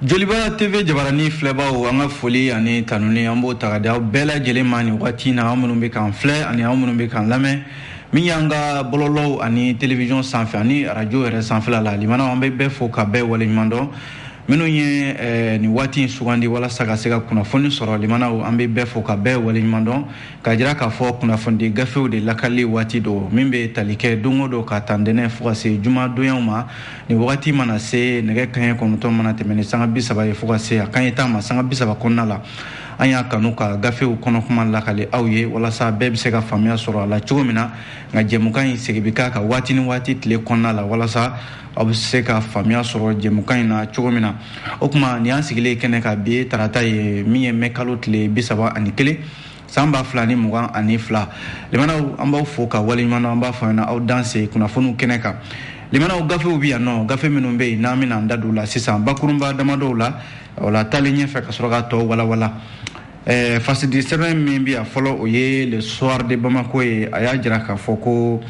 Joliba TV jabarani filɛbaw an ka foli ani tanuni an b'o ta ka di aw bɛɛ lajɛlen ma nin waati na aw minnu bɛ k'an filɛ ani aw minnu bɛ k'an lamɛn min y'an ka bɔlɔlɔw ani télévision sanfɛ ani radio yɛrɛ sanfɛla la limanaw an bɛ bɛɛ fo ka bɛɛ waleɲuman dɔn minnu ye nin waati in sugandi walasa ka se ka kunnafoni sɔrɔ limanaw an bɛ bɛɛ fo ka bɛɛ waleɲuman dɔn ka jira k'a fɔ kunnafoni gafew de lakali waati dɔ min bɛ tali kɛ don o don ka ta ntɛnɛn fo ka se juma donyaw ma nin wagati mana se nɛgɛ kanɲɛ 9 mana tɛmɛ ni sanga 30 ye fo ka se a kanɲɛ 10 ma sanga 30 kɔnɔna la an y'a kanu ka gafew kɔnɔ kuma lakali aw ye walasa bɛɛ bɛ se ka faamuya sɔrɔ a la cogo min na nka jɛmukan in segin bɛ k'a kan waati ni waati tile kɔnɔna la walasa aw bɛ se ka faamuya sɔrɔ jɛmukan in na cogo min na o kuma nin y'an sigilen kɛnɛ kan bi tarata ye min ye mɛ kalo tile 31 san 2022 limanaw an b'aw fo ka waleɲuman dɔn an b'a fɔ ɲɛna aw danse kunnafoniw kɛnɛ kan limanaw gafew bɛ yan nɔ gafe minnu bɛ yen n'an bɛna an da don la sisan bakurunba damadɔw la o la taalen ɲɛfɛ ka sɔrɔ ka tɔ walawala fasidi sɛbɛn min bɛ yan fɔlɔ o ye le soir de Bamako ye a y'a jira k'a fɔ ko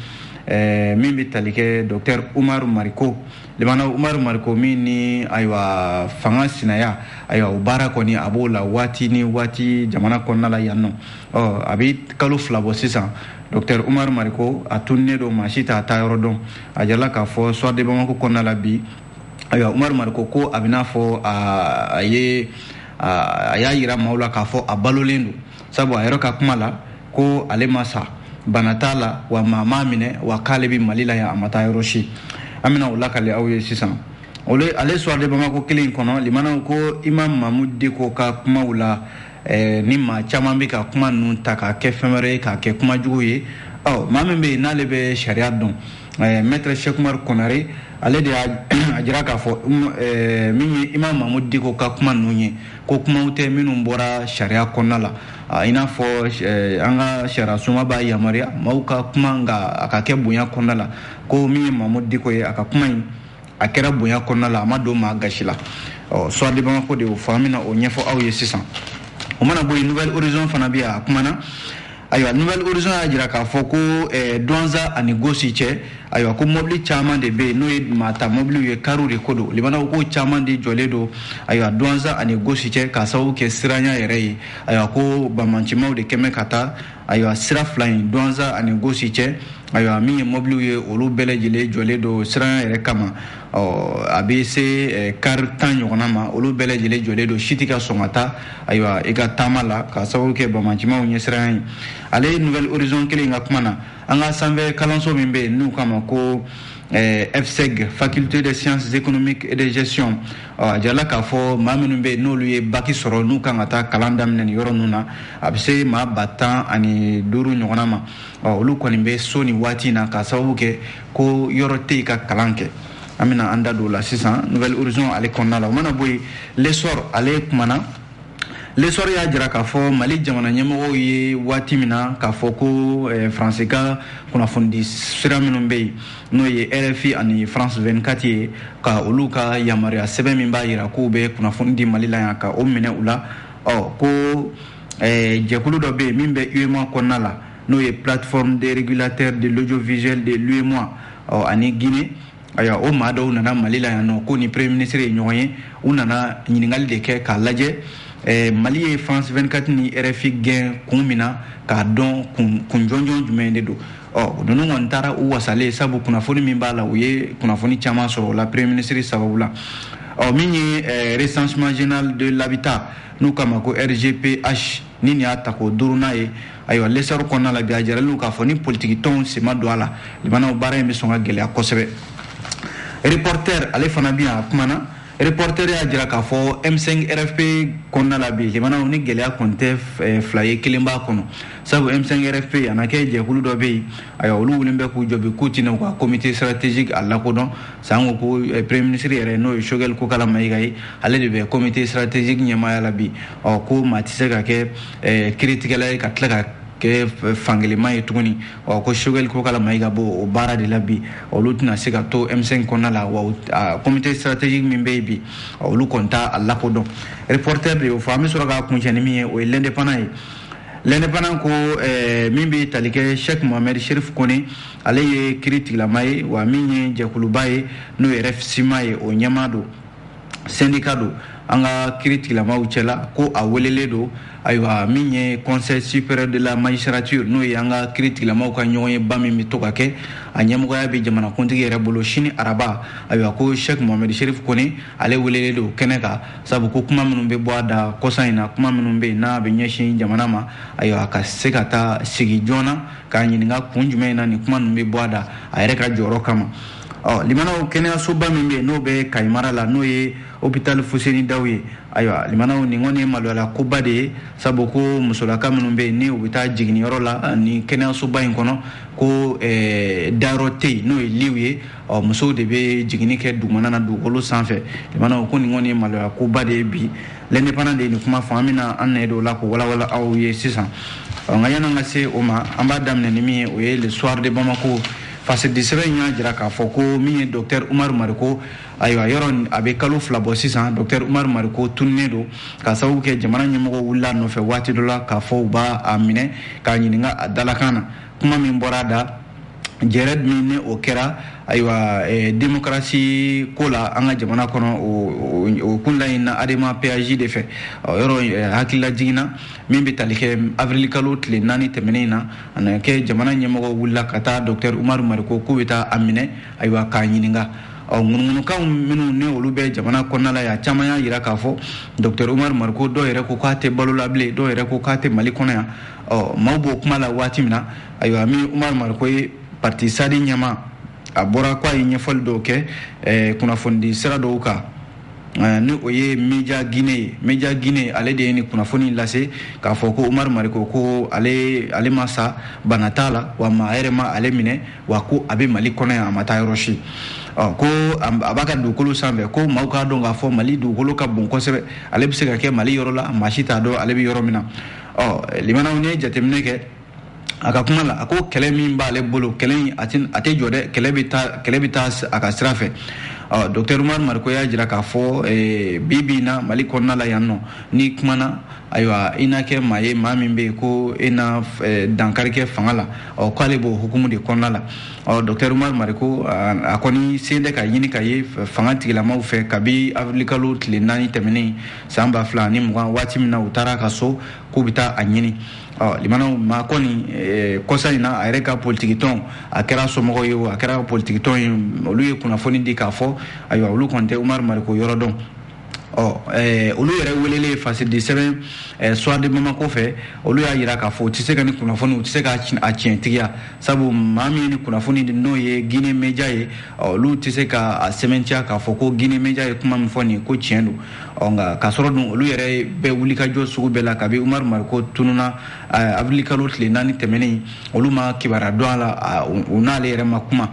min bɛ tali kɛ docteur Umaru Mariko limanaw Umaru Mariko min ni ayiwa fanga sinaya ayiwa o baara kɔni a b'o la waati ni waati jamana kɔnɔna la yan nɔ a bɛ kalo 2 bɔ sisan docteur Umaru Mariko a tununnen don maa si t'a ta yɔrɔ dɔn a jirala k'a fɔ soir de Bamako kɔnɔna la bi ayiwa Umaru Mariko ko a bɛ n'a fɔ a y'a yira maaw la k'a fɔ a balolen don sabu a yɛrɛ ka kuma la ko ale ma sa bana t'a la wa maa m'a minɛ wa k'ale bɛ Mali la yan a ma taa yɔrɔ si an bɛna o lakali aw ye sisan ale soir de Bamako kelen in kɔnɔ limanaw ko Imam Mamudu Diko ka kumaw la ni maa caman bɛ ka kuma ninnu ta k'a kɛ fɛn wɛrɛ ye k'a kɛ kuma jugu ye maa min bɛ yen n'ale bɛ sariya dɔn maître Cheikh Umaru Konare ale de y'a jira k'a fɔ min ye Imam Mamudu Diko ka kuma ninnu ye ko kumaw tɛ minnu bɔra sariya kɔnɔna la i n'a fɔ an ka sariya sunba b'a yamaruya maaw ka kuma nka a ka kɛ bonya kɔnɔna la ko min ye Mamudu Diko ye a ka kuma in a kɛra bonya kɔnɔna la a ma don maa gasi la soir de Bamako de y'o fɔ an bɛna o ɲɛfɔ aw ye sisan o mana bɔ yen Nouvelle Horizon fana bɛ yan a kumana ayiwa Nouvelle Horizon y'a jira k'a fɔ ko Douentza ani Gosi cɛ ayiwa ko mobili caman de bɛ yen n'o ye maa ta mobiliw ye kariw de ko don limanaw ko caman de jɔlen don ayiwa Douentza ani Gosi cɛ k'a sababu kɛ siranya yɛrɛ ye ayiwa ko bamancimaw de kɛmɛ ka taa ayiwa sira fila in Douentza ani Gosi cɛ ayiwa min ye mobiliw ye olu bɛɛ lajɛlen jɔlen don siranya yɛrɛ kama a bɛ se kari 10 ɲɔgɔnna ma olu bɛɛ lajɛlen jɔlen don si tɛ ka sɔn ka taa ayiwa i ka taama la k'a sababu kɛ bamancimaw ɲɛ siranya ye ale ye Nouvelle Horizon kelen ka kuma na an ka sanfɛ kalanso min bɛ yen n'u kama ko FSEG faculté des sciences économiques et de gestion a jirala k'a fɔ maa minnu bɛ yen n'olu ye baki sɔrɔ n'u kan ka taa kalan daminɛ nin yɔrɔ ninnu na a bɛ se maa 10,5 ɲɔgɔnna ma olu kɔni bɛ so nin waati in na k'a sababu kɛ ko yɔrɔ tɛ yen ka kalan kɛ an bɛna an da don o la sisan Nouvelle Horizon ale kɔnɔna la o mana bɔ yen l'essor ale kumana l'essor y'a jira k'a fɔ Mali jamana ɲɛmɔgɔw ye waati min na k'a fɔ ko France ka kunnafoni sira minnu bɛ yen n'o ye RFI ani France 24 ye ka olu ka yamaruya sɛbɛn min b'a jira k'u bɛ kunnafoni di Mali la yan ka o minɛ u la ko jɛkulu dɔ bɛ yen min bɛ UEMOA kɔnɔna la n'o ye plateforme des régulateurs de l'audiovisuel de l'UEMOA ani Guinée ayiwa o maa dɔw nana Mali la yan nɔ ko ni premier ministre ye ɲɔgɔn ye u nana ɲininkali de kɛ k'a lajɛ Mali ye France 24 ni RFI gɛn kun min na k'a dɔn kun jɔnjɔn jumɛn de don ninnu kɔni taara u wasalen sabu kunnafoni min b'a la u ye kunnafoni caman sɔrɔ o la premier ministre sababu la min ye recensement général de l'habitat n'u kama ko RGPH ni nin y'a ta k'o duurunan ye ayiwa l'essor kɔnɔna la bi a jiralen k'a fɔ ni politiki tɔnw sen ma don a la limanaw baara in bɛ sɔn ka gɛlɛya kosɛbɛ reporter ale fana bi yan a kumana reporter y'a jira k'a fɔ M5 RFP kɔnɔna la bi limanaw ni gɛlɛya kɔni tɛ fila ye kelen b'a kɔnɔ sabu M5 RFP a na kɛ jɛkulu dɔ bɛ yen ayiwa olu wulilen bɛ k'u jɔ bi k'u tɛna u ka comité stratégique a lakodɔn san ko ko premier ministre yɛrɛ n'o ye Choguel Kokala Mayiga ye ale de bɛ comité stratégique ɲɛmaaya la bi ko maa tɛ se ka kɛ kiiritigɛla ye ka tila ka kɛ fangelema ye tuguni ko Choguel Kokala Mayiga b'o baara de la bi olu tɛna se ka to M5 kɔnɔna la wa comité stratégique min bɛ yen bi olu kɔni t'a lakodɔn reporter de y'o fɔ an bɛ sɔrɔ k'a kuncɛ ni min ye o ye l'indépendant ye l'indépendant ko min bɛ tali kɛ Cheikh Mohamed Cherif Kone ale ye kiiri tigilama ye wa min ye jɛkuluba ye n'o ye RFSIMA ye o ɲɛmaa don syndicat do anga critique la mauchela ko a welele do aywa minye conseil supérieur de la magistrature no yanga critique la mauka nyoye bami mitoka ke anyamugo ya be jamana kuntigi yere bolo shini araba aywa ko Sheikh Mohamed Sherif Kone ale welele do keneka sabu ko kuma minun be boada kosaina kuma minun be na be nyeshi jamana ma aywa ka sekata sigi jona ka nyininga kunjume na ni kuma minun be boada ayre ka joro kama limana kenya soba mimbe no be kaimara la no ye hôpital Fuseni Dawe aywa limana ni ngone malwala kuba de saboko musola kamunumbe ni ubita jigni yorola ni kenya soba inkono ko darote no liwe muso de be jigni ke dumana na dugolo sanfe limana ko ni ngone malwala kuba de bi l'indépendant de ni kuma famina anedo la ko wala aw ye 600 ngayana ngase oma amba damne ni mi o ye le soir de Bamako parce que disere nya jira ka foko mi docteur Umar Mariko aywa yoron abe kalo flabo sisan docteur Umar Mariko tunnedo ka sabu ke jamana nyemo wulla no fe wati dola ka fo ba amine ka nyininga adalakana kuma min borada Jared mine o kera aywa démocratie kola anga jamana kono o kunla ina adema PAJ de fe yoro hakilla jigina mimbi talike avril kalot le nani temenina ana ke jamana nyemo wulla kata docteur Umar Mariko kubita amine aywa ka nyininga ngunu kan minu ne olube jamana konna la ya chama ya yira kafo docteur Umar Mariko do yere ko kate balula ble do yere ko kate mali kono ya mawbo kuma la wati mina aywa mi Umar Mariko parti sadi nyama abora kwa nyefol do ke kuna fondi sera do ka ni oye media Guinée ale de ni kuna foni lase ka foko Umar Mariko ko ale masa banatala wa maerema ale mine wa ko abe mali kono ya mata roshi ko abaka dukulu sanve ko mauka do nga fo mali dukulu ka bon kosebe ale bise ka ke mali yorola mashita do ale bi yoromina limana ne jatemne ke aka kuma la ako kele min ba le bolo kele ate jode kele bita aka sirafe docteur Umar Mariko ya jira ka fo bibi na mali konna la yanno ni kumana aywa inake maye mamimbe ko ina dankarike fangala ko ale bo hukumu de konna la docteur Umar Mariko akoni sende ka yini ka ye fangati la mau fe kabi afrikalo tile nani temeni samba flani mwa wati mina utara kaso kubita anyini limana makoni kosa ina areka politique ton akera somogo yo akera politique ton oluye kuna foni di ka fo aywa olu konte Umar Mariko yorodon olu yɛrɛ welele face de sɛbɛn soir de Bamako fɛ olu y'a yira k'a fɔ u tɛ se ka ni kunnafoni u tɛ se ka tiɲɛtigiya sabu maa min ni kunnafoni n'o ye Guinée Media ye olu tɛ se ka a sɛbɛntiya k'a fɔ ko Guinée Media ye kuma min fɔ nin ko tiɲɛ don nka k'a sɔrɔ dun olu yɛrɛ bɛɛ wuli ka jɔ sugu bɛɛ la kabi Umar Mariko tununa avril kalo tile 4 tɛmɛnen olu ma kibaruya dɔn a la u n'ale yɛrɛ ma kuma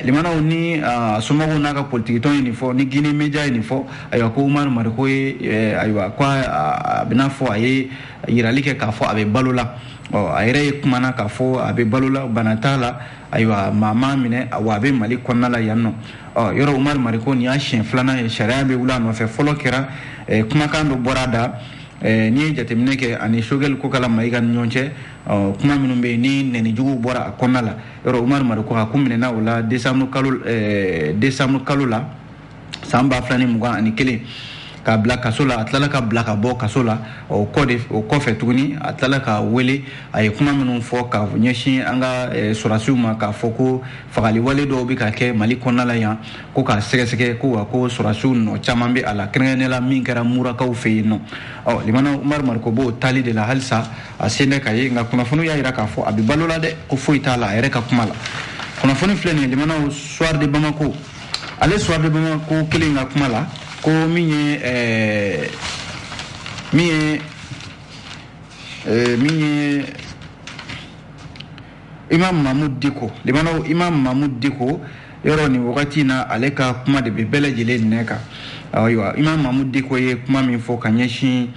limana ni somago naka politique ton ni fo ni Guinée Media ni fo aywa ko Umar Mariko aywa kwa bina fo aye yirali ke ka fo abe balola ayre kumana ka fo abe balola banatala aywa mama mine awa be mali konna la yanno yoro Umar Mariko ni ashin flana sharia be wula no fe folo kera kuma kan do borada ni jatemine ke ani shogel ko kala maigan nyonche kuma minum be ni neni jugu bora konna la yoro Umar Mariko ha kumine na wala décembre kalula samba flani muga ani kele ka black kasola atlala ka black abo kasola o kofe tuguni atlala ka wele ay kuma minum fo ka nyeshi anga surasuma ka foko fagali wale do bi ka ke mali konna la yan ko ka sege ko surasu no chamambe ala krenela min kara mura ka fe no limana Umar Mariko bo tali de la halsa asene ka ye nga kuna funu ya ira ka fo abibalola de ko fo itala ere ka kuma la kuna funu fleni limana soir de Bamako ale soir de Bamako kelinga kuma la ko minye Imam Mahmoud Diko limano Imam Mahmoud Diko yoro ni wakati na aleka kuma de bebele jile neka aywa Imam Mahmoud Diko ye kuma min fo kanyeshi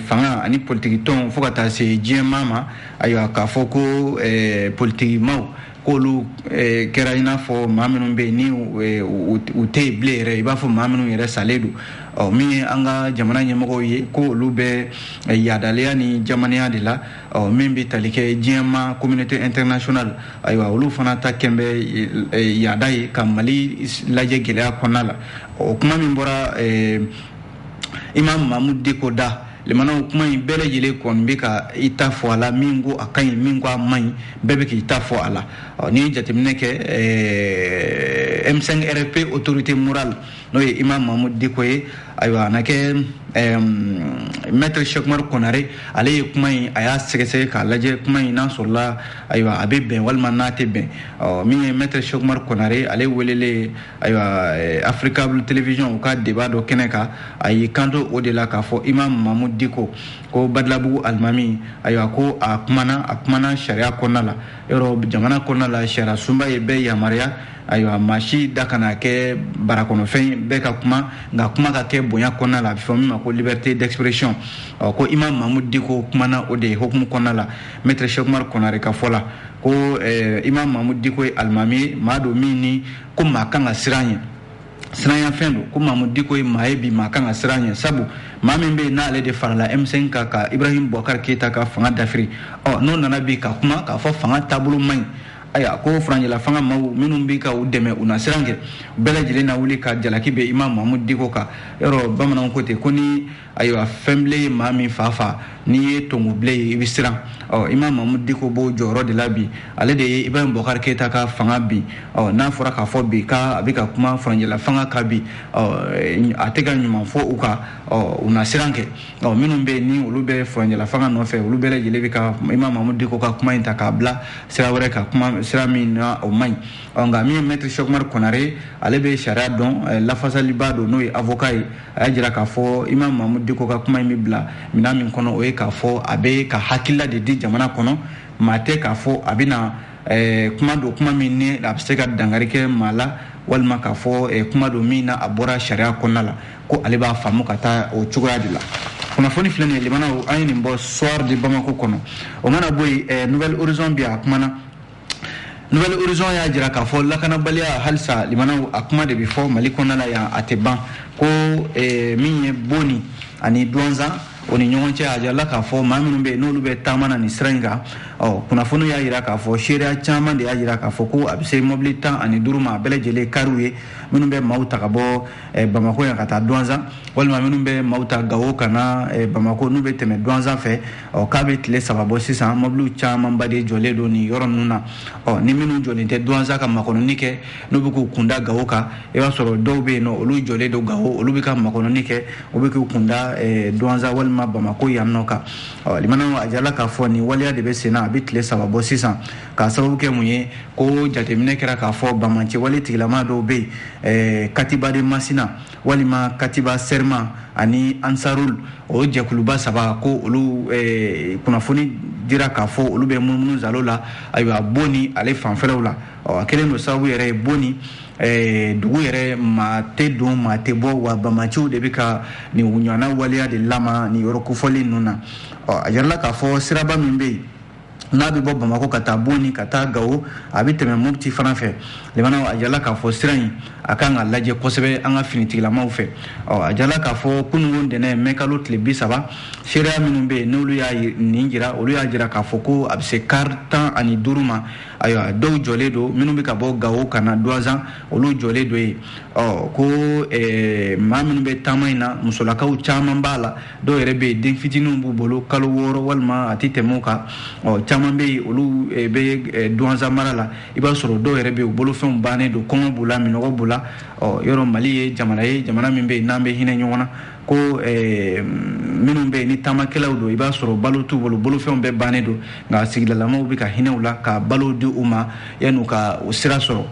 fanga ani politique ton fo kata se jie mama aywa ka foko politique mau k'olu kɛra i n'a fɔ maa minnu bɛ yen ni u tɛ yen bilen yɛrɛ i b'a fɔ maa minnu yɛrɛ salen don min ye an ka jamana ɲɛmɔgɔw ye ko olu bɛ yaadaleya ni jamanaya de la min bɛ tali kɛ diɲɛma communauté internationale ayiwa olu fana ta kɛn bɛ yaada ye ka Mali lajɛ gɛlɛya kɔnɔna la o kuma min bɔra Imam Mahmud Diko da lemana kuma in bɛɛ lajɛlen kɔni bɛ ka i ta fɔ a la min ko a ka ɲi min ko a man ɲi bɛɛ bɛ k'i ta fɔ a la ni jateminɛ kɛ M5 RP autorité morale n'o ye Imam Mahmud Diko ye ayiwa a na kɛ maître Cheikh Umaru Konare ale ye kuma in a y'a sɛgɛsɛgɛ k'a lajɛ kuma in n'a sɔrɔla ayiwa a bɛ bɛn walima n'a tɛ bɛn min ye maître Cheikh Umaru Konare ale welele ayiwa Africa Blue Television u ka débat dɔ kɛnɛ kan a y'i kanto o de la k'a fɔ Imam Mahmud Diko ko Badilabugu Alimami ayiwa ko a kumana sariya kɔnɔna la yɔrɔ jamana kɔnɔna la sariya sunba ye bɛɛ yamaruya ayiwa maa si da kana kɛ barakɔnɔfɛn bɛɛ ka kuma nka kuma ka kɛ bonya kɔnɔna la a bɛ fɔ min ma ko liberté d'expression ko Imam Mahmud Diko kumana o de hukumu kɔnɔna la maître Cheikh Umaru Konare ka fɔ la ko Imam Mahmud Diko ye alimami maa don min ni ko maa kan ka siran ɲɛ siranya fɛn don ko Mahmud Diko ye maa ye bi maa kan ka siran ɲɛ sabu maa min bɛ yen n'ale de farala M5 kan ka Ibrahim Boubacar Keita ka fanga dafiri n'o nana bi ka kuma k'a fɔ fanga taabolo man ɲi aya ko Faranjila fanga maaw minnu bɛ ka u dɛmɛ u na siran kɛ bɛɛ lajɛlen na wuli ka jalaki bɛ Imam Mahmud Diko kan yɔrɔ bamananw ko ten ko ni ayiwa fɛn bilen ye maa min fa n'i ye tongo bilen ye i bɛ siran Imam Mahmud Diko b'o jɔyɔrɔ de la bi ale de ye Ibrahim Boubacar Keita ka fanga bi n'a fɔra k'a fɔ bi a bɛ ka kuma Faranjila fanga kan bi a tɛ ka ɲuman fɔ u kan u na siran kɛ minnu bɛ yen ni olu bɛ Faranjila fanga nɔfɛ olu bɛɛ lajɛlen bɛ ka Imam Mahmud Diko ka kuma in ta k'a bila sira wɛrɛ ka kuma sira min na o man ɲi nka min ye maître Cheikh Umaru Konare ale bɛ sariya dɔn lafasaliba don n'o ye avocat ye a y'a jira k'a fɔ Imam Mahmud Diko ka kuma in bɛ bila minɛn min kɔnɔ o ye k'a fɔ a bɛ ka hakilila de di jamana kɔnɔ maa tɛ k'a fɔ a bɛna kuma don kuma min ni a bɛ se ka dankari kɛ maa la walima k'a fɔ kuma don min na a bɔra sariya kɔnɔna la ko ale b'a faamu ka taa o cogoya de la kunnafoni filɛ nin ye limanaw an ye nin bɔ soir de Bamako kɔnɔ o mana bɔ yen Nouvelle Horizon bi a kumana Nouvelle Horizon y'a jira k'a fɔ lakanabaliya halisa limanaw a kuma de bɛ fɔ Mali kɔnɔna la yan a tɛ ban ko min ye Boni ani Douanza o ni ɲɔgɔn cɛ a jirala k'a fɔ maa minnu bɛ yen n'olu bɛ taama na nin sira in kan kunnafoni y'a jira k'a fɔ seereya caman de y'a jira k'a fɔ ko a bɛ se mobili 15 ma a bɛɛ lajɛlen kariw ye minnu bɛ maaw ta ka bɔ Bamako yan ka taa Douanza walima minnu bɛ maaw ta Gawo ka na Bamako n'u bɛ tɛmɛ Douanza fɛ k'a bɛ tile 3 bɔ sisan mobiliw camanba de jɔlen don nin yɔrɔ ninnu na ni minnu jɔlen tɛ Douanza ka makɔnɔni kɛ n'u bɛ k'u kunda Gawo kan i b'a sɔrɔ dɔw bɛ yen nɔ olu jɔlen don Gawo olu bɛ ka makɔnɔni kɛ u bɛ k'u kunda Douanza walima Bamako yan nɔ kan limanaw a jirala k'a fɔ nin waleya de bɛ sen na a bɛ tile 3 bɔ sisan k'a sababu kɛ mun ye ko jateminɛ kɛra k'a fɔ Bamancɛ wale tigilama dɔw bɛ yen Katiba de Masina walima Katiba Serma ani Ansarul o jɛkuluba 3 ko olu kunnafoni dira k'a fɔ olu bɛ munumunu zalo la ayiwa Boni ale fanfɛlaw la a kɛlen don sababu yɛrɛ ye Boni dugu yɛrɛ maa tɛ don maa tɛ bɔ wa Bamanciw de bɛ ka nin ɲɔgɔnna waleya de lama nin yɔrɔ kofɔli ninnu na a jirala k'a fɔ siraba min bɛ yen n'a bɛ bɔ Bamako ka taa Boni ka taa Gawo a bɛ tɛmɛ Mopti fana fɛ limanaw a jirala k'a fɔ sira in a kan ka lajɛ kosɛbɛ an ka finitigilamaw fɛ a jirala k'a fɔ kununko ntɛnɛn mɛ kalo tile 30 seereya minnu bɛ yen n'olu y'a nin jira olu y'a jira k'a fɔ ko a bɛ se kari 15 ma ayiwa dɔw jɔlen don minnu bɛ ka bɔ Gawo ka na Douanza olu jɔlen don yen ko maa minnu bɛ taama in na musolakaw caman b'a la dɔw yɛrɛ bɛ yen den fitininw b'u bolo kalo 6 walima a tɛ tɛmɛ o kan caman bɛ yen olu bɛ Douanza mara la i b'a sɔrɔ dɔw yɛrɛ bɛ yen u bolofɛnw bannen don kɔngɔ b'u la minɔgɔ b'u la yɔrɔ Mali ye jamana min bɛ yen n'an bɛ hinɛ ɲɔgɔn na ko minnu bɛ yen ni taamakɛlaw don i b'a sɔrɔ balo t'u bolo bolofɛnw bɛɛ bannen don nka sigidalamaw bɛ ka hinɛ u la ka balo di u ma yan'u ka o sira sɔrɔ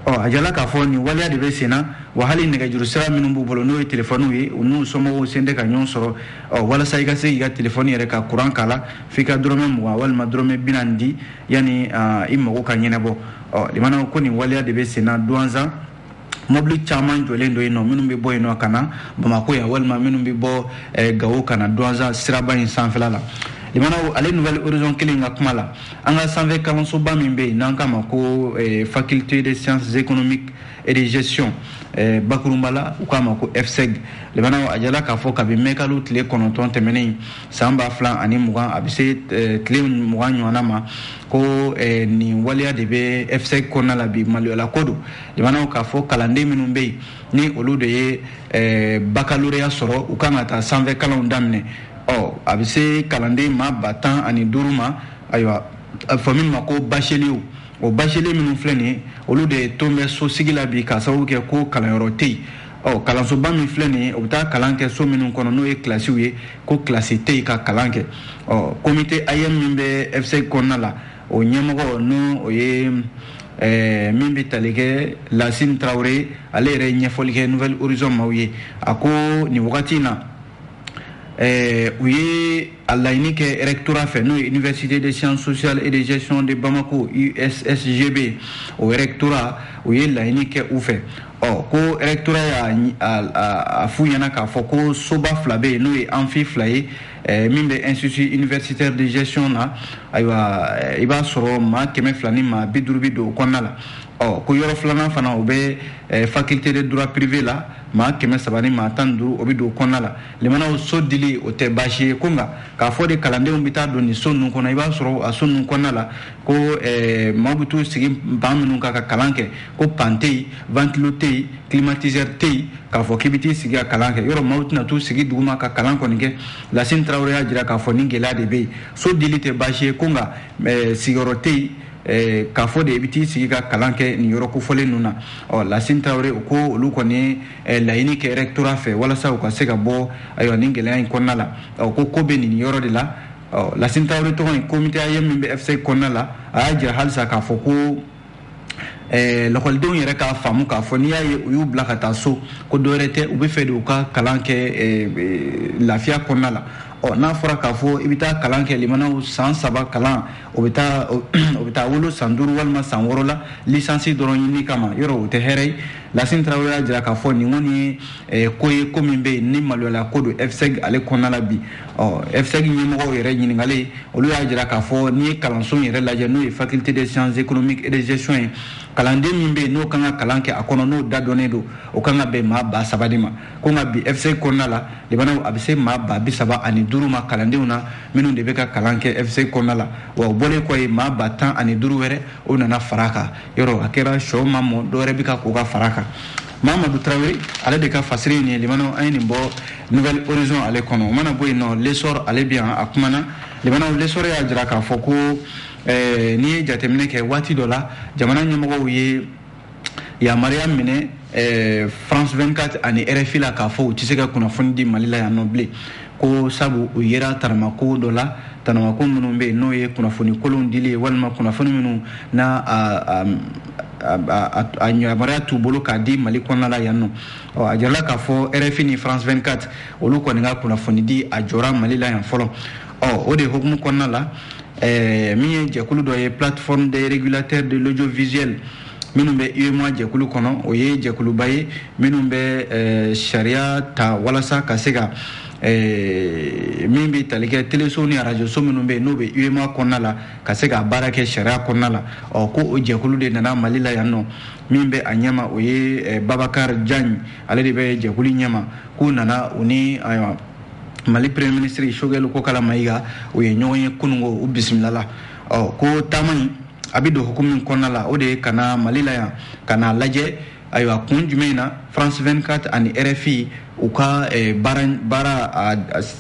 a jirala k'a fɔ nin waleya de bɛ sen na wa hali nɛgɛjuru sira minnu b'u bolo n'o ye telefɔniw ye u n'u somɔgɔw sen tɛ ka ɲɔgɔn sɔrɔ walasa i ka se k'i ka telefɔni yɛrɛ ka kuran k'a la f'i ka dɔrɔmɛ 20 walima dɔrɔmɛ 40 di yanni i mago ka ɲɛnabɔ limanaw ko nin waleya de bɛ sen na Douanza mobili caman jɔlen don yen nɔ minnu bɛ bɔ yen nɔ ka na Bamako yan walima minnu bɛ bɔ Gawo ka na Douanza siraba in sanfɛla la limana ale nouvelle horizon kelen ka kuma la an ka sanfɛ kalansoba min bɛ yen n'an k'a ma ko faculté des sciences économiques et de gestion bakurunba la u k'a ma ko FSEG limana a jala k'a fɔ kabi mɛ kalo tile 9 tɛmɛnen san 2020 a bɛ se tile 20 ɲɔgɔnna ma ko nin waleya de bɛ FSEG kɔnɔna la bi maloyala ko don limana k'a fɔ kalanden minnu bɛ yen ni olu de ye baccalauréat sɔrɔ u kan ka taa sanfɛ kalanw daminɛ a bɛ se kalanden maa 15 ma ayiwa a bɛ fɔ min ma ko bachelier o bachelier minnu filɛ nin ye olu de ton bɛ so sigi la bi ka sababu kɛ ko kalanyɔrɔ tɛ yen kalansoba min filɛ nin ye o bɛ taa kalan kɛ so minnu kɔnɔ n'o ye kilasiw ye ko kilasi tɛ yen ka kalan kɛ comité AYM min bɛ FSEG kɔnɔna la o ɲɛmɔgɔ n'o ye min bɛ tali kɛ Lasine Traoré ale yɛrɛ ye ɲɛfɔli kɛ Nouvelle Horizon maaw ye a ko nin wagati in na u ye a laɲini kɛ rectorat fɛ n'o ye Université des sciences sociales et de gestion de Bamako USSGB o rectorat u ye laɲini kɛ u fɛ ko rectorat y'a f'u ɲɛna k'a fɔ ko soba 2 bɛ yen n'o ye amphi 2 ye min bɛ institut universitaire de gestion na ayiwa i b'a sɔrɔ maa 200 ni maa 50 bɛ don o kɔnɔna la ko yɔrɔ filanan fana o bɛ faculté de droit privé la maa 300 ni maa 15 o bɛ don o kɔnɔna la limana o so dili o tɛ baasi ye ko nka k'a fɔ de kalandenw bɛ taa don nin so ninnu kɔnɔ i b'a sɔrɔ a so ninnu kɔnɔna la ko maaw bɛ t'u sigi ban minnu kan ka kalan kɛ ko pan tɛ yen ventilo tɛ yen climatiseur tɛ yen k'a fɔ k'i bɛ t'i sigi ka kalan kɛ yɔrɔ maaw tɛna t'u sigi duguma ka kalan kɔni kɛ Lasine Traoré y'a jira k'a fɔ nin gɛlɛya de bɛ yen so dili tɛ baasi ye ko nka sigiyɔrɔ tɛ yen k'a fɔ de i bɛ t'i sigi ka kalan kɛ nin yɔrɔ kofɔlen ninnu na Lasine Traoré u ko olu kɔni ye laɲini kɛ rectorat fɛ walasa u ka se ka bɔ ayiwa nin gɛlɛya in kɔnɔna la ko bɛ nin yɔrɔ de la Lasine Traoré tɔgɔ in comité AYM min bɛ FSEG kɔnɔna la a y'a jira halisa k'a fɔ ko lakɔlidenw yɛrɛ k'a faamu k'a fɔ n'i y'a ye u y'u bila ka taa so ko dɔwɛrɛ tɛ u bɛ fɛ de u ka kalan kɛ lafiya kɔnɔna la n'a fɔra k'a fɔ i bɛ taa kalan kɛ limanaw san 3 kalan o bɛ taa wolo san 5 walima san 6 la licence dɔrɔn ɲini kama yɔrɔ o tɛ hɛrɛ ye Lasine Traoré y'a jira k'a fɔ nin kɔni ye ko ye ko min bɛ yen ni maloyala ko don FSEG ale kɔnɔna la bi FSEG ɲɛmɔgɔw yɛrɛ ɲininkali olu y'a jira k'a fɔ n'i ye kalanso yɛrɛ lajɛ n'o ye faculté des sciences économiques et de gestion ye kalanden min bɛ yen n'o kan ka kalan kɛ a kɔnɔ n'o da dɔnnen don o kan ka bɛn maa 30,000 de ma ko nka bi FSEG kɔnɔna la limanaw a bɛ se maa 35,000 ma kalandenw na minnu de bɛ ka kalan kɛ FSEG kɔnɔna la wa o bɔlen kɔ ye maa 15,000 wɛrɛ o nana fara kan yɔrɔ a kɛra sɔ ma mɔ dɔwɛrɛ bɛ ka k'o ka fara kan Mamadou Traoré ale de ka fasiri nin ye limanaw an ye nin bɔ Nouvelle Horizon ale kɔnɔ o mana bɔ yen nɔ l'essor ale bɛ yan a kumana limanaw l'essor y'a jira k'a fɔ ko n'i ye jateminɛ kɛ waati dɔ la jamana ɲɛmɔgɔw ye yamaruya minɛ France 24 ani RFI la k'a fɔ u tɛ se ka kunnafoni di Mali la yan nɔ bilen ko sabu u yera taramako dɔ la tanamako minnu bɛ yen n'o ye kunnafoni kolonw dili ye walima kunnafoni minnu na a yamaruya t'u bolo k'a di Mali kɔnɔna la yan nɔ a jirala k'a fɔ RFI ni France 24 olu kɔni ka kunnafoni di a jɔra Mali la yan fɔlɔ o de hukumu kɔnɔna la min ye jɛkulu dɔ ye plateforme des régulateurs de l'audiovisuel minnu bɛ UEMOA jɛkulu kɔnɔ o ye jɛkuluba ye minnu bɛ sariya ta walasa ka se ka min bɛ tali kɛ téléso ni radio so minnu bɛ yen n'o bɛ UEMOA kɔnɔna la ka se ka baara kɛ sariya kɔnɔna la ko o jɛkulu de nana Mali la yan nɔ min bɛ a ɲɛma o ye Babakar Diagne ale de bɛ jɛkulu ɲɛma k'u nana u ni ayiwa Mali premier ministre Choguel Kokala Mayiga o ye ɲɔgɔn ye kunungo u bisimilala ko taama in a bɛ don hukumu kɔnɔna la o de ye ka na Mali la yan ka na lajɛ ayiwa kun jumɛn na France 24 ani RFI u ka baara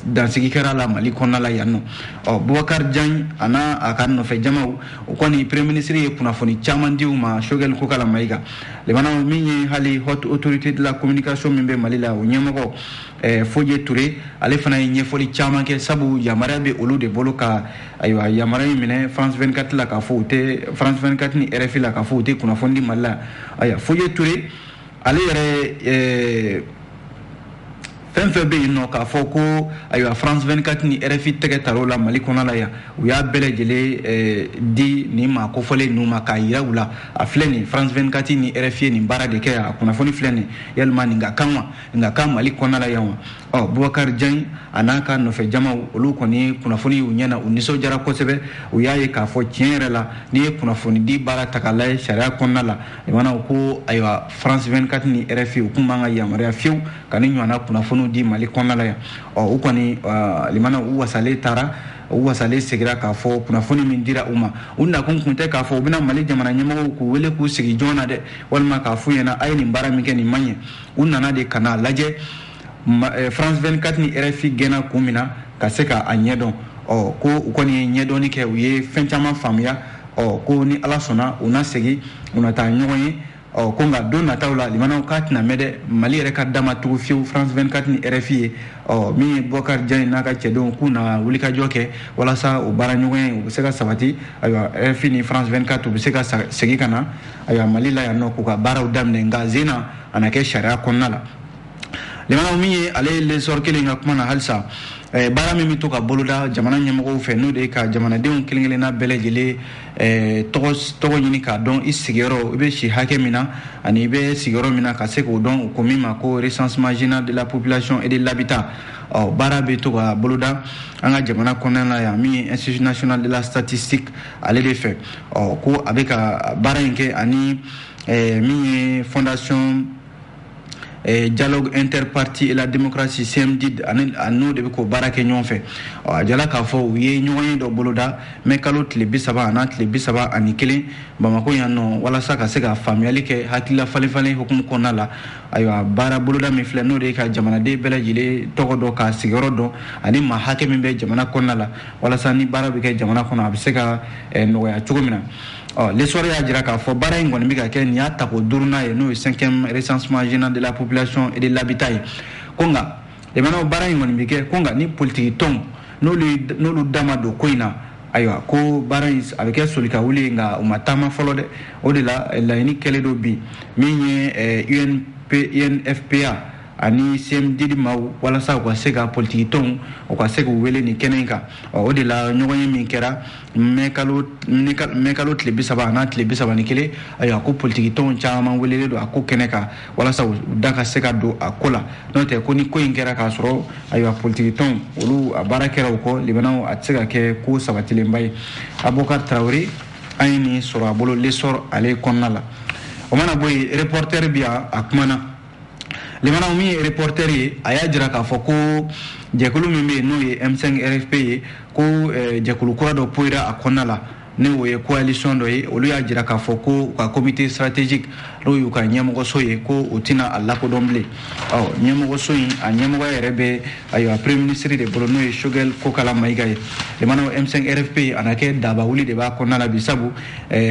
dansigi kɛra la Mali kɔnɔna la yan nɔ Boubacar Diagne a n'a a ka nɔfɛ jamaw o kɔni premier ministre ye kunnafoni caman di u ma Choguel Kokala Mayiga limanaw min ye hali haute autorité de la communication min bɛ Mali la o ɲɛmɔgɔ Fodje Touré ale fana ye ɲɛfɔli caman kɛ sabu yamaruya bɛ olu de bolo ka ayiwa yamaruya in minɛ France 24 la k'a fɔ u tɛ France 24 ni RFI la k'a fɔ u tɛ kunnafoni di Mali la ayiwa Fodje Touré ale yɛrɛ fɛn fɛn bɛ yen nɔ k'a fɔ ko ayiwa France 24 ni RFI tɛgɛ tar'o la Mali kɔnɔ la yan u y'a bɛɛ lajɛlen di nin maa kofɔlen ninnu ma k'a yira u la a filɛ nin France 24 ni RFI ye nin baara de kɛ a kunnafoni filɛ nin yalima nin ka kan wa nin ka kan Mali kɔnɔ la yan wa Boubacar Diagne a n'a ka nɔfɛ jamaw olu kɔni kunnafoni y'u ɲɛna u nisɔndiyara kosɛbɛ u y'a ye k'a fɔ tiɲɛ yɛrɛ la n'i ye kunnafoni di baara ta k'a lajɛ sariya kɔnɔna la limana ko ayiwa France 24 ni RFI u kun man ka yamaruya fiyewu ka ni ɲɔgɔnna kunnafoniw di Mali kɔnɔna la yan u kɔni limana u wasalen taara u wasalen segira k'a fɔ kunnafoni min dira u ma u nakun kun tɛ k'a fɔ u bɛna Mali jamana ɲɛmɔgɔw k'u wele k'u sigi jɔn na dɛ walima k'a f'u ɲɛna a ye nin baara min kɛ nin man ɲɛ u nana de ka n'a lajɛ France 24 ni RFI gɛnna kun min na ka se k'a ɲɛdɔn ko u kɔni ye ɲɛdɔnni kɛ u ye fɛn caman faamuya ko ni Ala sɔnna u na segin u na taa ɲɔgɔn ye ko nka don nataw la limanaw k'a tɛna mɛn dɛ Mali yɛrɛ ka dama tugu fiyewu France 24 ni RFI ye min ye Boubacar Diagne n'a ka cɛdenw k'u na wulikajɔ kɛ walasa o baara ɲɔgɔn ye u bɛ se ka sabati ayiwa RFI ni France 24 u bɛ se ka segin ka na ayiwa Mali la yan nɔ k'u ka baaraw daminɛ nka zena a na kɛ sariya kɔnɔna la limanaw min ye ale lesɔr kelen ka kuma na halisa baara min bɛ to ka boloda jamana ɲɛmɔgɔw fɛ n'o de ye ka jamanadenw kelen kelenna bɛɛ lajɛlen tɔgɔ ɲini k'a dɔn i sigiyɔrɔ i bɛ si hakɛ min na ani i bɛ sigiyɔrɔ min na ka se k'o dɔn o ko min ma ko recensement général de la population et de l'habitat baara bɛ to ka boloda an ka jamana kɔnɔna la yan min ye institut national de la statistique ale de fɛ ko a bɛ ka baara in kɛ ani min ye fondation dialogue interparti et la démocratie CMD n'o de bɛ k'o baara kɛ ɲɔgɔn fɛ a jala k'a fɔ u ye ɲɔgɔn ye dɔ boloda mɛ kalo tile 30 n'a tile 31 Bamako yan nɔ walasa ka se ka faamuyali kɛ hakilila falen hukumu kɔnɔna la ayiwa baara boloda min filɛ n'o de ye ka jamanaden bɛɛ lajɛlen tɔgɔ dɔn k'a sigiyɔrɔ dɔn ani maa hakɛ min bɛ jamana kɔnɔna la walasa ni baara bɛ kɛ jamana kɔnɔ a bɛ se ka nɔgɔya cogo min na l'histoire y'a jira k'a fɔ baara in kɔni bɛ ka kɛ nin y'a tako 4nan ye n'o ye 5e recensement général de la population et de l'habitat ye ko nka limanaw baara in kɔni bɛ kɛ ko nka ni politiki tɔnw n'olu da ma don ko in na ayiwa ko baara in a bɛ kɛ soli ka wuli nka u ma taama fɔlɔ dɛ o de la laɲini kɛlen don bi min ye UNFPA ani CMD maaw walasa u ka se ka politiki tɔnw u ka se k'u wele nin kɛnɛ in kan o de la ɲɔgɔn ye min kɛra mɛ kalo tile 30 n'a tile 31 ayiwa ko politiki tɔnw caman welelen don a ko kɛnɛ kan walasa u da ka se ka don a ko la n'o tɛ ko ni ko in kɛra k'a sɔrɔ ayiwa politiki tɔnw olu a baara kɛra u kɔ limanaw a tɛ se ka kɛ ko sabatilenba ye Abubakar Traoré an ye nin sɔrɔ a bolo lesɔr ale kɔnɔna la o mana bɔ yen reporter bi a kumana limanaw min ye reporter ye a y'a jira k'a fɔ ko jɛkulu min bɛ yen n'o ye M5 RFP ye ko jɛkulu kura dɔ poyira a kɔnɔna la ni o ye coalition dɔ ye olu y'a jira k'a fɔ ko u ka comité stratégique n'o y'u ka ɲɛmɔgɔso ye ko o tɛna a lakodɔn bilen ɲɛmɔgɔso in a ɲɛmɔgɔya yɛrɛ bɛ ayiwa premier ministre de bolo n'o ye Choguel Kokala Mayiga ye limanaw M5 RFP a na kɛ daba wuli de b'a kɔnɔna la bi sabu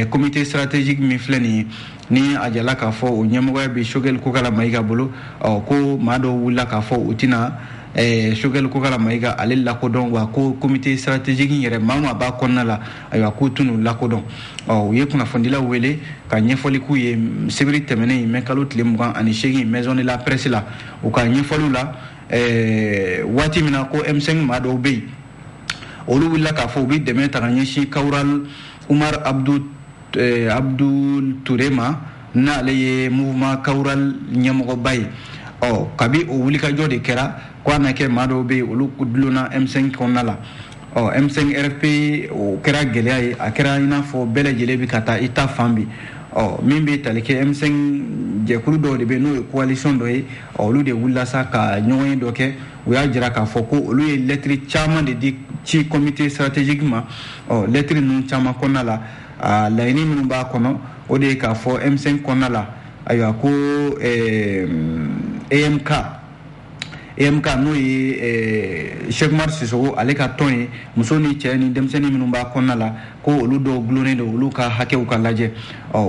comité stratégique min filɛ nin ye ni a jala k'a fɔ o ɲɛmɔgɔya bɛ Choguel Kokala Mayiga bolo ko maa dɔw wulila k'a fɔ u tɛna Choguel Kokala Mayiga ale lakodɔn wa ko comité stratégique yɛrɛ maa min a b'a kɔnɔna la ayiwa k'u tɛn'u lakodɔn u ye kunnafonidilaw wele ka ɲɛfɔli k'u ye sibiri tɛmɛnen mɛ kalo tile 28 maison de la presse la u ka ɲɛfɔliw la waati min na ko M5 maa dɔw bɛ yen olu wulila k'a fɔ u bɛ dɛmɛ ta ka ɲɛsin Kawural Umar Abdul Touré ma n'ale ye mouvement Kawural ɲɛmɔgɔba ye kabi o wulikajɔ de kɛra ko a na kɛ maa dɔw bɛ yen olu dulonna M5 kɔnɔna la M5 RFP o kɛra gɛlɛya ye a kɛra i n'a fɔ bɛɛ lajɛlen bɛ ka taa i ta fan bi min bɛ tali kɛ M5 jɛkulu dɔw de bɛ n'o ye coalition dɔ ye olu de wulila sa ka ɲɔgɔn ye dɔ kɛ u y'a jira k'a fɔ ko olu ye lɛtiri caman de di ci comité stratégique ma lɛtiri ninnu caman kɔnɔna la laɲini minnu b'a kɔnɔ o de ye k'a fɔ M5 kɔnɔna la ayiwa ko EMK n'o ye Cheikh Umar Sissoco ale ka tɔn ye muso ni cɛ ni denmisɛnnin minnu b'a kɔnɔna la ko olu dɔw gulonnen don olu ka hakɛw ka lajɛ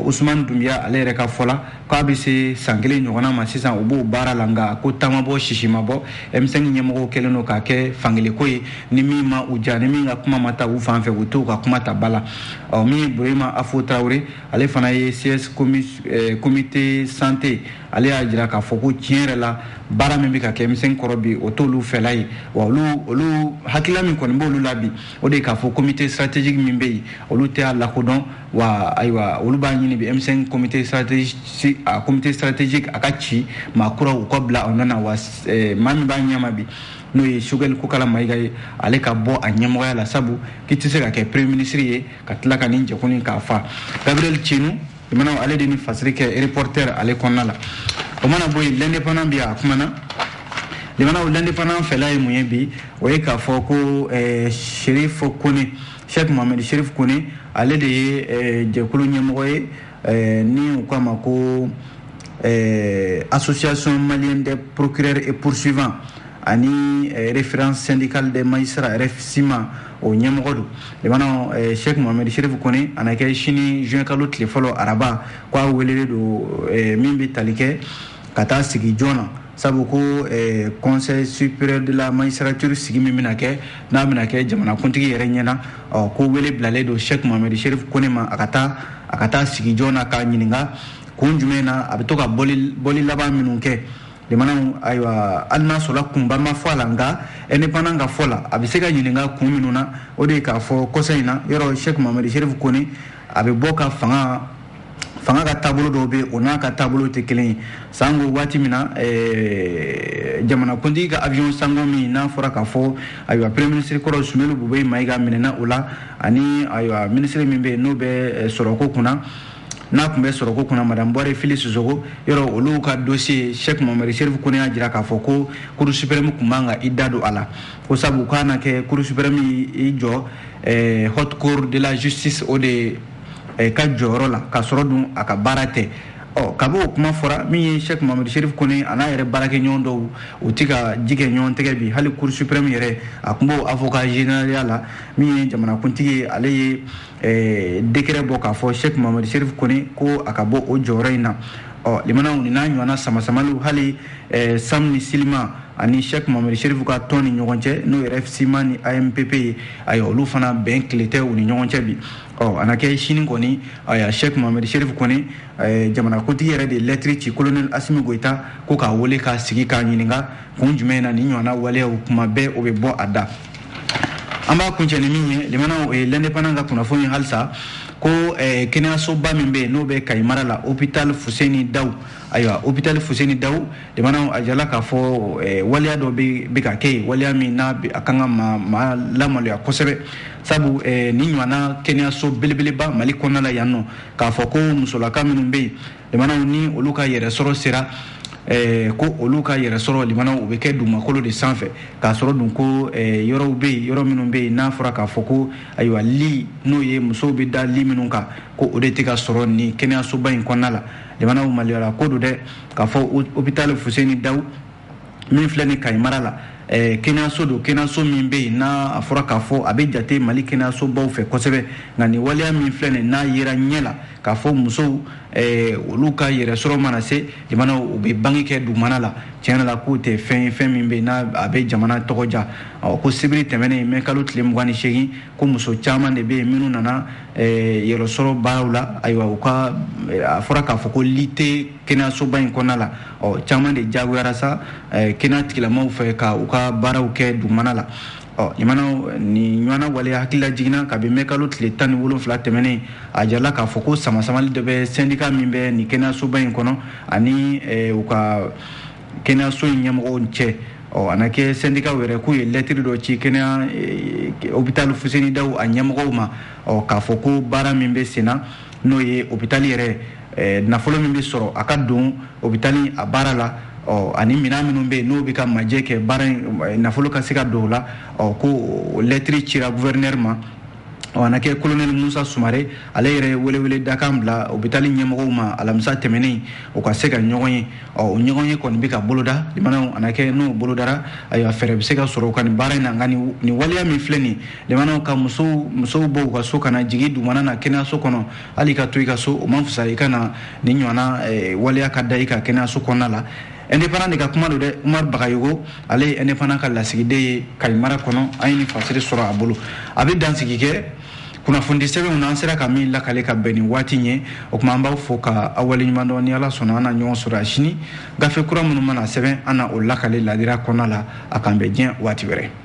Usman Doumbia ale yɛrɛ ka fɔ la k'a bɛ se san 1 ɲɔgɔnna ma sisan u b'o baara la nka ko taama bɔ sisi ma bɔ M5 ɲɛmɔgɔw kɛlen don k'a kɛ fangeleko ye ni min ma u ja ni min ka kuma ma ta u fan fɛ u t'u ka kuma ta ba la min ye Burema Afo Traoré ale fana ye CS comité santé ale y'a jira k'a fɔ ko tiɲɛ yɛrɛ la baara min bɛ ka kɛ M5 kɔrɔ bi o t'olu fɛla ye wa olu hakilila min kɔni b'olu la bi o de k'a fɔ comité stratégique min bɛ yen olu tɛ a lakodɔn wa ayiwa olu b'a ɲini bi M5 comité stratégique a ka ci maa kuraw u ka bila o nana wa maa min b'a ɲɛma bi n'o ye Choguel Kokala Mayiga ye ale ka bɔ a ɲɛmɔgɔya la sabu k'i tɛ se ka kɛ premier ministre ye ka tila ka nin jɛkulu k'a fa Gabriel Tchenu limanaw ale de ni fasiri kɛ reporter ale kɔnɔna la o mana bɔ yen l'indépendant bi a kumana limanaw l'indépendant fɛla ye mun ye bi o ye k'a fɔ ko Cherif Kone Cheikh Mohamed Cherif Kone ale de ye jɛkulu ɲɛmɔgɔ ye ni u k'a ma ko association malienne des procureurs et poursuivants ani référence syndicale des magistrats RFSIMA o ɲɛmɔgɔ don limanaw Cheikh Mohamed Cherif Kone a na kɛ sini juin kalo tile fɔlɔ araba ko a welelen don min bɛ tali kɛ ka taa sigi joona sabu ko conseil supérieur de la magistrature sigi min bɛna kɛ n'a bɛna kɛ jamanakuntigi yɛrɛ ɲɛna ko wele bilalen don Cheikh Mohamed Cherif Kone ma a ka taa sigi joona k'a ɲininka kun jumɛn na a bɛ to ka bɔli laban minnu kɛ limanaw ayiwa hali n'a sɔrɔla kunba ma fɔ a la nka indépendant ka fɔ la a bɛ se ka ɲininka kun minnu na o de ye k'a fɔ kɔsa in na yɔrɔ Cheikh Mohamed Cherif Kone a bɛ bɔ ka fanga ka taabolo dɔw bɛ o n'a ka taabolo tɛ kelen ye sango waati min na jamanakuntigi ka avion sango min n'a fɔra k'a fɔ ayiwa premier ministre kɔrɔ Sumelu Bubey Mayiga minɛna o la ani ayiwa ministre min bɛ yen n'o bɛ sɔrɔko kunna n'a tun bɛ sɔrɔko kunna madame Bɔre Fili Sisoko yɔrɔ olu ka dossier Cheikh Mohamed Cherif Kone y'a jira k'a fɔ ko cour suprême tun man ka i da don a la ko sabu k'a na kɛ cour suprême i jɔ haute cour de la justice o de ka jɔyɔrɔ la ka sɔrɔ dun a ka baara tɛ kabi o kuma fɔra min ye Cheikh Mohamed Cherif Kone a n'a yɛrɛ baarakɛɲɔgɔn dɔw u tɛ ka ji kɛ ɲɔgɔn tɛgɛ bi hali cour suprême yɛrɛ a tun b'o avocat général la min ye jamanakuntigi ye ale ye décret bɔ k'a fɔ Cheikh Mohamed Cherif Kone ko a ka bɔ o jɔyɔrɔ in na limanaw ni n'a ɲɔgɔnna samasamaliw hali Sam ni Silima ani Cheikh Mohamed Cherif ka tɔn ni ɲɔgɔn cɛ n'o yɛrɛ FSIMA ni AMPP ye ayiwa olu fana bɛn tile tɛ u ni ɲɔgɔn cɛ bi a na kɛ sini kɔni ayiwa Cheikh Mohamed Cherif Kone jamanakuntigi yɛrɛ de lettre ci colonel Assimi Goïta ko k'a wele k'a sigi k'a ɲininka kun jumɛn na ni ɲɔgɔnna waleyaw kuma bɛɛ o bɛ bɔ a da an b'a kuncɛ ni min ye limanaw l'indépendant ka kunnafoni halisa ko kɛnɛyasoba min bɛ yen n'o bɛ Kayi mara la hôpital Fuseni Daw ayiwa hôpital Fuseni Daw limanaw a jala k'a fɔ waleya dɔ bɛ ka kɛ yen waleya min n'a a kan ka maa lamaloya kosɛbɛ sabu ni ɲɔgɔnna kɛnɛyaso belebeleba Mali kɔnɔna la yan nɔ k'a fɔ ko musolaka minnu bɛ yen limanaw ni olu ka yɛrɛsɔrɔ sera ko olu ka yɛrɛsɔrɔ limanaw u bɛ kɛ dugumakolo de sanfɛ k'a sɔrɔ dun ko yɔrɔw bɛ yen yɔrɔ minnu bɛ yen n'a fɔra k'a fɔ ko ayiwa li n'o ye musow bɛ da li minnu kan ko o de tɛ ka sɔrɔ nin kɛnɛyasoba in kɔnɔna la limanaw maliyara ko don dɛ k'a fɔ hôpital Fuseni Daw min filɛ ni Kayi mara la kɛnɛyaso don kɛnɛyaso min bɛ yen n'a fɔra k'a fɔ a bɛ jate Mali kɛnɛyasobaw fɛ kosɛbɛ nka nin waleya min filɛ nin n'a yera ɲɛ la k'a fɔ musow olu ka yɛrɛsɔrɔ mana se limanaw u bɛ bange kɛ dugumana la tiɲɛ la k'o tɛ fɛn ye fɛn min bɛ yen n'a a bɛ jamana tɔgɔ ja ko sibiri tɛmɛnen mɛ kalo tile 28 ko muso caman de bɛ yen minnu nana yɛrɛsɔrɔ baaraw la ayiwa u ka a fɔra k'a fɔ ko li tɛ kɛnɛyasoba in kɔnɔna la caman de jagoyara sa kɛnɛya tigilamaaw fɛ ka u ka baaraw kɛ dugumana la limanaw ni ɲɔgɔnna waleya hakilila jiginna kabi mɛ kalo tile 17 tɛmɛnen a jarala k'a fɔ ko samasamali dɔ bɛ syndicat min bɛ nin kɛnɛyasoba in kɔnɔ ani u ka kɛnɛyaso in ɲɛmɔgɔw cɛ a na kɛ syndicat yɛrɛ k'u ye lettre dɔ ci kɛnɛya hôpital Fuseni Daw a ɲɛmɔgɔw ma k'a fɔ ko baara min bɛ sen na n'o ye hôpital yɛrɛ nafolo min bɛ sɔrɔ a ka don hôpital a baara la ani minɛn minnu bɛ yen n'o bɛ ka majɛ kɛ baara in nafolo ka se ka don o la ko lettre cira gouverneur ma wana ke colonel Musa Sumare ale yɛrɛ welewele dakan bila o bɛ taali ɲɛmɔgɔw ma alamisa tɛmɛnen o ka se ka ɲɔgɔn ye o ɲɔgɔn ye kɔni bɛ ka boloda limanaw ana kɛ n'o bolodara ayiwa fɛɛrɛ bɛ se ka sɔrɔ u ka nin baara in na nka nin waleya min filɛ nin limanaw ka musow bɔ u ka so kana jigi dugumana na kɛnɛyaso kɔnɔ hali ka to i ka so o man fisa i ka na nin ɲɔgɔnna waleya ka da i ka kɛnɛyaso kɔnɔna la indépendant de ka kuma do dɛ Umar Bagayogo ale ye indépendant ka lasigiden ye Kayi mara kɔnɔ an ye nin fasiri sɔrɔ a bolo a bɛ dansigi kɛ kunnafoni sɛbɛnw n'an sera ka min lakale ka bɛn nin waati ɲɛ o kuma an b'aw fo ka aw waleɲuman dɔn ni Ala sɔnna an na ɲɔgɔn sɔrɔ a sini gafe kura minnu mana sɛbɛn an na o lakale ladira kɔnɔna la a k'an bɛn diɲɛ waati wɛrɛ